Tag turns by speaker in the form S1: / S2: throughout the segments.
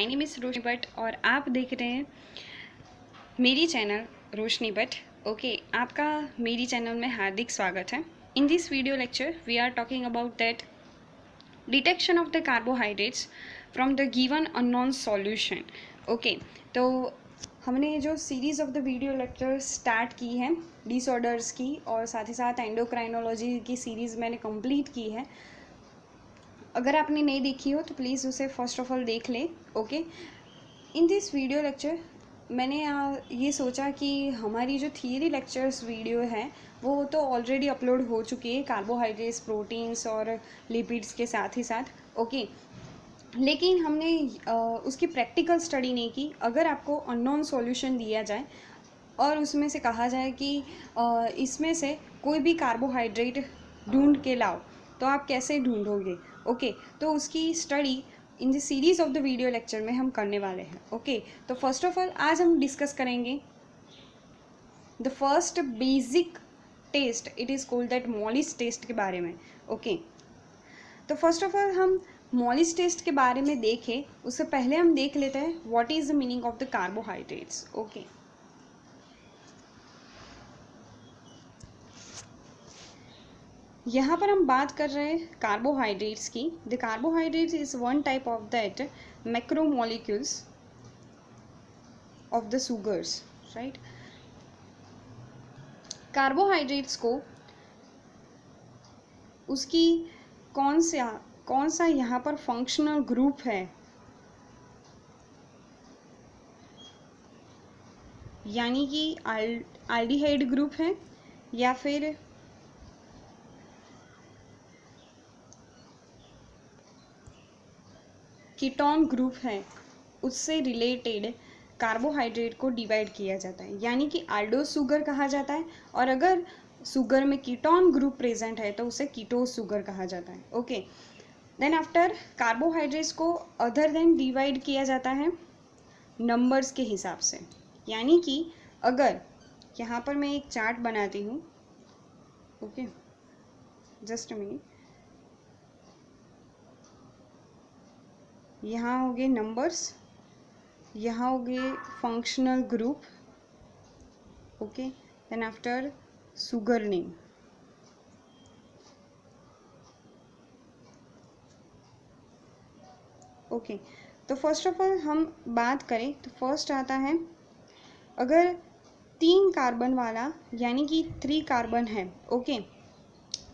S1: My name is रोशनी भट्ट और आप देख रहे हैं मेरी चैनल रोशनी भट्ट। ओके, आपका मेरी चैनल में हार्दिक स्वागत है। In this video lecture we are talking about that detection of the carbohydrates from the given unknown solution. Okay, तो हमने जो series of the video lecture start की है डिसऑर्डर्स की और साथ ही साथ एंडोक्राइनोलॉजी की सीरीज़ मैंने कंप्लीट की है। अगर आपने नहीं देखी हो तो प्लीज़ उसे फर्स्ट ऑफ ऑल देख लें। Okay, in this video lecture मैंने ये सोचा कि हमारी जो थियरी लेक्चर्स वीडियो है वो तो ऑलरेडी अपलोड हो चुकी है कार्बोहाइड्रेट्स, प्रोटीन्स और लिपिड्स के साथ ही साथ। ओके, लेकिन हमने उसकी प्रैक्टिकल स्टडी नहीं की। अगर आपको अननोन सॉल्यूशन दिया जाए और उसमें से कहा जाए कि इसमें से कोई भी कार्बोहाइड्रेट ढूंढ के लाओ, तो आप कैसे ढूंढोगे? ओके, तो उसकी study in the series of the video lecture में हम करने वाले हैं। ओके, तो फर्स्ट ऑफ ऑल आज हम डिस्कस करेंगे the first basic test, it is called that Molisch test के बारे में। ओके, तो फर्स्ट ऑफ ऑल हम मॉलिस टेस्ट के बारे में देखें उससे पहले हम देख लेते हैं what is the meaning of the carbohydrates. Okay, यहाँ पर हम बात कर रहे हैं कार्बोहाइड्रेट्स की। The carbohydrates is one type of that macromolecules of the sugars, right. Carbohydrates को उसकी कौन सा यहाँ पर फंक्शनल ग्रुप है, यानी कि एल्डिहाइड ग्रुप है या फिर कीटोन ग्रुप है, उससे रिलेटेड कार्बोहाइड्रेट को डिवाइड किया जाता है, यानी कि आल्डोस शुगर कहा जाता है। और अगर शुगर में कीटोन ग्रुप प्रेजेंट है तो उसे कीटोस शुगर कहा जाता है। ओके, देन आफ्टर कार्बोहाइड्रेट्स को अदर देन डिवाइड किया जाता है नंबर्स के हिसाब से, यानी कि अगर यहाँ पर मैं एक चार्ट बनाती हूँ, ओके जस्ट अ मिनट, यहाँ हो गए नंबर्स, यहाँ हो गए functional group, okay, then after sugar name. Okay, तो फर्स्ट ऑफ ऑल हम बात करें तो फर्स्ट आता है, अगर 3 कार्बन वाला यानी कि 3 कार्बन है। ओके,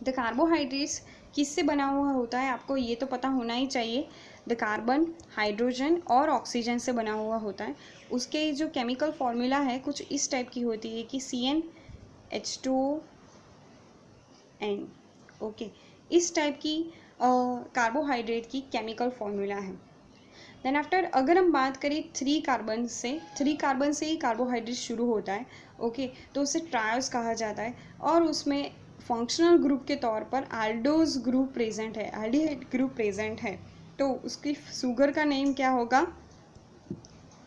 S1: द कार्बोहाइड्रेट्स किससे बना हुआ होता है आपको ये तो पता होना ही चाहिए। द कार्बन हाइड्रोजन और ऑक्सीजन से बना हुआ होता है। उसके जो केमिकल फॉर्मूला है कुछ इस टाइप की होती है कि CnH2n। ओके, इस टाइप की कार्बोहाइड्रेट की केमिकल फॉर्मूला है। देन आफ्टर अगर हम बात करें 3 कार्बन से ही कार्बोहाइड्रेट शुरू होता है। ओके, तो उसे ट्रायोस कहा जाता है और उसमें फंक्शनल ग्रुप के तौर पर आल्डोज ग्रुप प्रेजेंट है, एल्डिहाइड ग्रुप प्रेजेंट है, तो उसकी शुगर का नेम क्या होगा?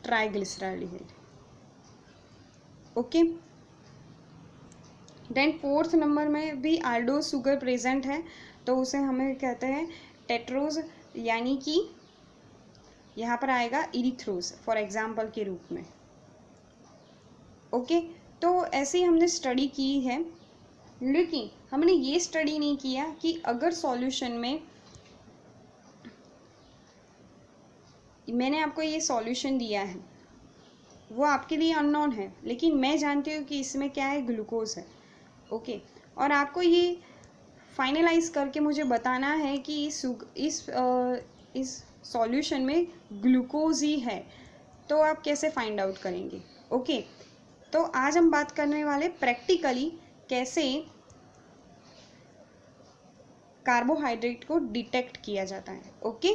S1: Triglyceride. Okay, then 4th number में भी आल्डोज शुगर प्रेजेंट है, तो उसे हमें कहते हैं टेट्रोज, यानी कि यहाँ पर आएगा इरिथ्रोज फॉर एग्जाम्पल के रूप में। ओके, तो ऐसे ही हमने स्टडी की है, लेकिन हमने ये स्टडी नहीं किया कि अगर सॉल्यूशन में मैंने आपको ये सॉल्यूशन दिया है वो आपके लिए अननोन है, लेकिन मैं जानती हूँ कि इसमें क्या है, ग्लूकोज है। ओके, और आपको ये फाइनलाइज करके मुझे बताना है कि इस सॉल्यूशन में ग्लूकोज ही है, तो आप कैसे फाइंड आउट करेंगे? ओके, तो आज हम बात करने वाले प्रैक्टिकली कैसे कार्बोहाइड्रेट को डिटेक्ट किया जाता है। ओके,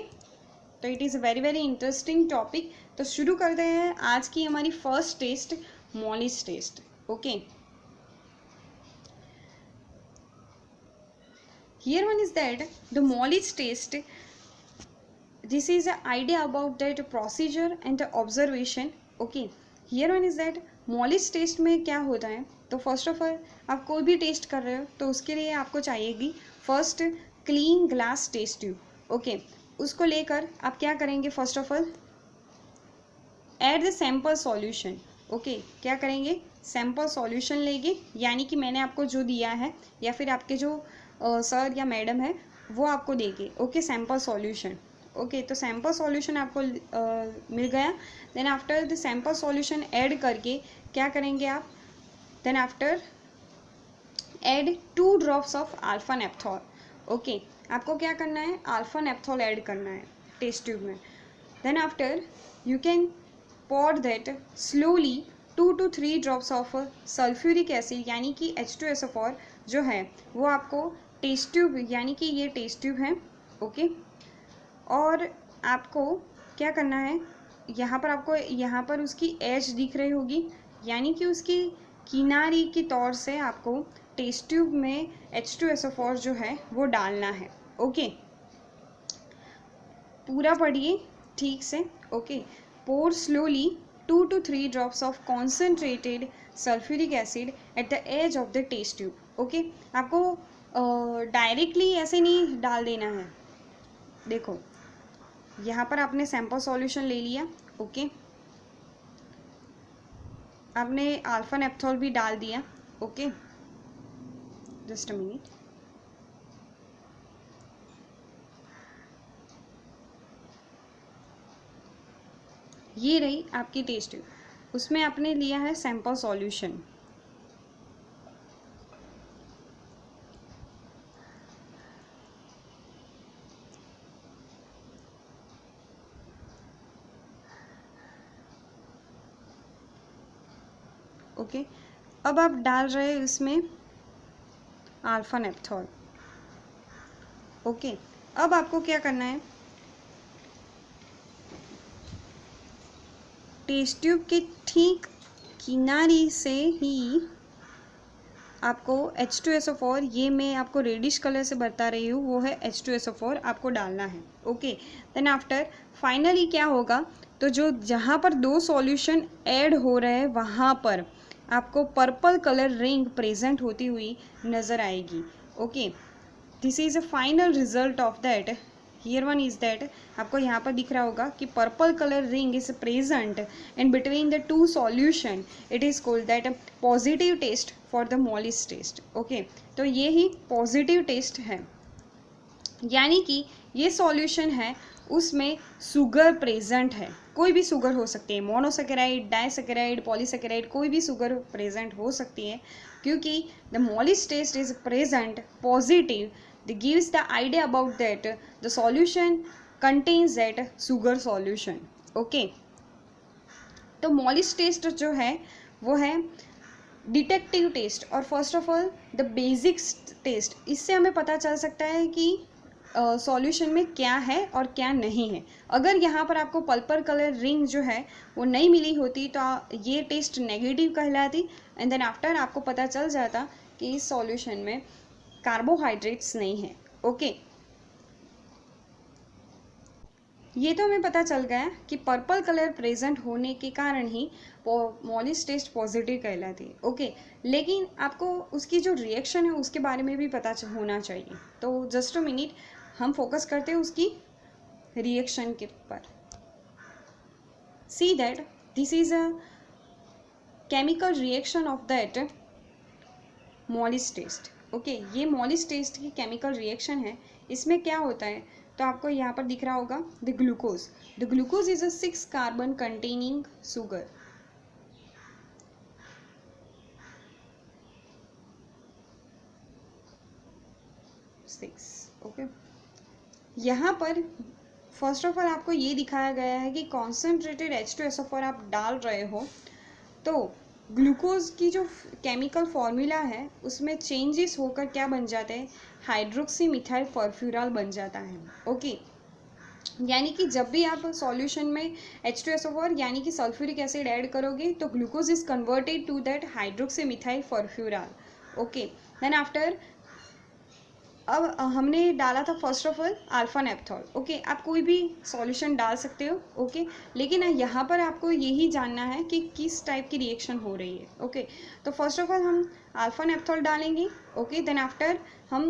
S1: तो it is a very very interesting topic. तो शुरू करते हैं आज की हमारी first test, Molisch test. Okay, here one is that the Mollis test, this is an idea about that procedure and the observation. Okay, here one is that Mollis test में क्या होता है, तो फर्स्ट ऑफ ऑल आप कोई भी test कर रहे हो तो उसके लिए आपको चाहिएगी first clean glass test tube. Okay, उसको लेकर आप क्या करेंगे, first of all add the sample solution. Okay, क्या करेंगे, सैम्पल सॉल्यूशन लेंगे, यानी कि मैंने आपको जो दिया है या फिर आपके जो सर या मैडम है वो आपको देंगे। Okay, sample solution. ओके, तो सैम्पल सॉल्यूशन आपको मिल गया। Then after the sample solution add करके क्या करेंगे आप, then after add 2 drops of alpha naphthol. Okay, आपको क्या करना है, अल्फा नेप्थॉल ऐड करना है टेस्ट ट्यूब में। Then after you can pour that slowly 2 to 3 drops of sulphuric acid यानी कि H2SO4 जो है वो आपको टेस्ट ट्यूब, यानी कि ये टेस्ट ट्यूब है। ओके, और आपको क्या करना है, यहाँ पर आपको यहाँ पर उसकी एज दिख रही होगी, यानी कि उसकी किनारी के तौर से आपको टेस्ट ट्यूब में H2SO4 जो है वो डालना है। ओके, पूरा पढ़िए ठीक से। Okay, pour slowly 2 to 3 drops of concentrated sulfuric acid at the edge of the test tube. Okay, आपको डायरेक्टली ऐसे नहीं डाल देना है। देखो यहाँ पर आपने सैम्पल सॉल्यूशन ले लिया। ओके, आपने अल्फा नेप्थॉल भी डाल दिया। Okay, just a minute. ये रही आपकी टेस्ट ट्यूब, उसमें आपने लिया है सैम्पल सॉल्यूशन। ओके, अब आप डाल रहे हैं इसमें अल्फा नेप्थॉल। ओके, अब आपको क्या करना है, टेस्ट ट्यूब के ठीक किनारे से ही आपको H2SO4, ये मैं आपको रेडिश कलर से बता रही हूँ, वो है H2SO4 आपको डालना है। ओके, देन आफ्टर फाइनली क्या होगा, तो जो जहाँ पर 2 सॉल्यूशन ऐड हो रहे हैं वहाँ पर आपको पर्पल कलर रिंग प्रेजेंट होती हुई नज़र आएगी। Okay, this is a final result of that. Here one is that, आपको यहाँ पर दिख रहा होगा कि purple colour ring is present in between the 2 solution. It is called that positive test for the Molisch test. Okay, तो ये ही positive test है, यानी कि ये सॉल्यूशन है उसमें शुगर प्रेजेंट है। कोई भी शुगर हो सकती है, मोनोसेकेराइड, डाइसेकेराइड, पॉलीसेकेराइड, कोई भी शुगर प्रेजेंट हो सकती है, क्योंकि the Molisch test is present positive, that gives the idea about that the solution contains that sugar solution. Okay, तो मॉलिस टेस्ट जो है वो है डिटेक्टिव टेस्ट और first of all the basic test. इससे हमें पता चल सकता है कि सॉल्यूशन में क्या है और क्या नहीं है। अगर यहाँ पर आपको पर्पल कलर रिंग जो है वो नहीं मिली होती तो ये टेस्ट नेगेटिव कहलाती, एंड देन आफ्टर आपको पता चल जाता कि इस सॉल्यूशन में कार्बोहाइड्रेट्स नहीं है। ओके, ये तो हमें पता चल गया कि पर्पल कलर प्रेजेंट होने के कारण ही मॉलिस टेस्ट पॉजिटिव कहलाती है। ओके, लेकिन आपको उसकी जो रिएक्शन है उसके बारे में भी पता होना चाहिए। तो जस्ट अ मिनट, हम फोकस करते हैं उसकी रिएक्शन के पर। See that this is a chemical reaction of that Molisch test. Okay, ये मॉलिस टेस्ट की केमिकल रिएक्शन है। इसमें क्या होता है, तो आपको यहाँ पर दिख रहा होगा the glucose. The glucose is a 6 carbon containing sugar. Okay, यहाँ पर फर्स्ट ऑफ ऑल आपको ये दिखाया गया है कि कॉन्सेंट्रेटेड H2SO4 आप डाल रहे हो तो ग्लूकोज की जो केमिकल फॉर्मूला है उसमें चेंजेस होकर क्या बन जाते हैं, हाइड्रोक्सी मिथाइल फॉर्फ्यूराल बन जाता है। ओके, यानी कि जब भी आप सॉल्यूशन में H2SO4 यानी कि सल्फ्यूरिक एसिड ऐड करोगे तो glucose is converted to that hydroxy methyl furfural. Okay, then after अब हमने डाला था first of all alpha naphthol. Okay, आप कोई भी सॉल्यूशन डाल सकते हो। ओके, लेकिन यहाँ पर आपको यही जानना है कि किस टाइप की रिएक्शन हो रही है। ओके, तो फर्स्ट ऑफ ऑल हम अल्फा नेप्थॉल डालेंगे। ओके, देन आफ्टर हम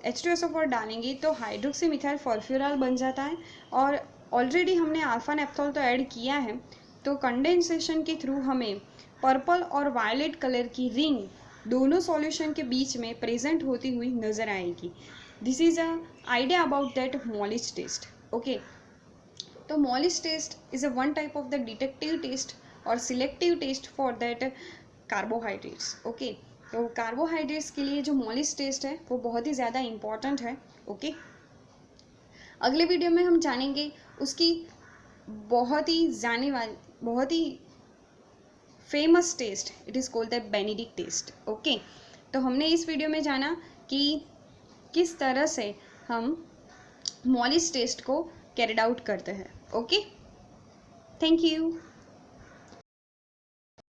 S1: H2SO4 डालेंगे तो हाइड्रोक्सी मिथाइल फॉर्फ्यूराल बन जाता है, और ऑलरेडी हमने अल्फा नेप्थॉल तो ऐड किया है तो कंडेंसेशन के थ्रू हमें पर्पल और वायलेट कलर की रिंग दोनों सॉल्यूशन के बीच में प्रेजेंट होती हुई नज़र आएगी। This is a idea about that Molisch test. Okay, तो Molisch test is a one type of the detective test और selective test for that carbohydrates. Okay, तो कार्बोहाइड्रेट्स के लिए जो मॉलिस टेस्ट है वो बहुत ही ज़्यादा इम्पॉर्टेंट है। ओके, अगले वीडियो में हम जानेंगे उसकी बहुत ही famous test, it is called the Benedict test. Okay, तो हमने इस वीडियो में जाना कि किस तरह से हम मॉलिस टेस्ट को कैरिड आउट करते हैं। Okay, thank you.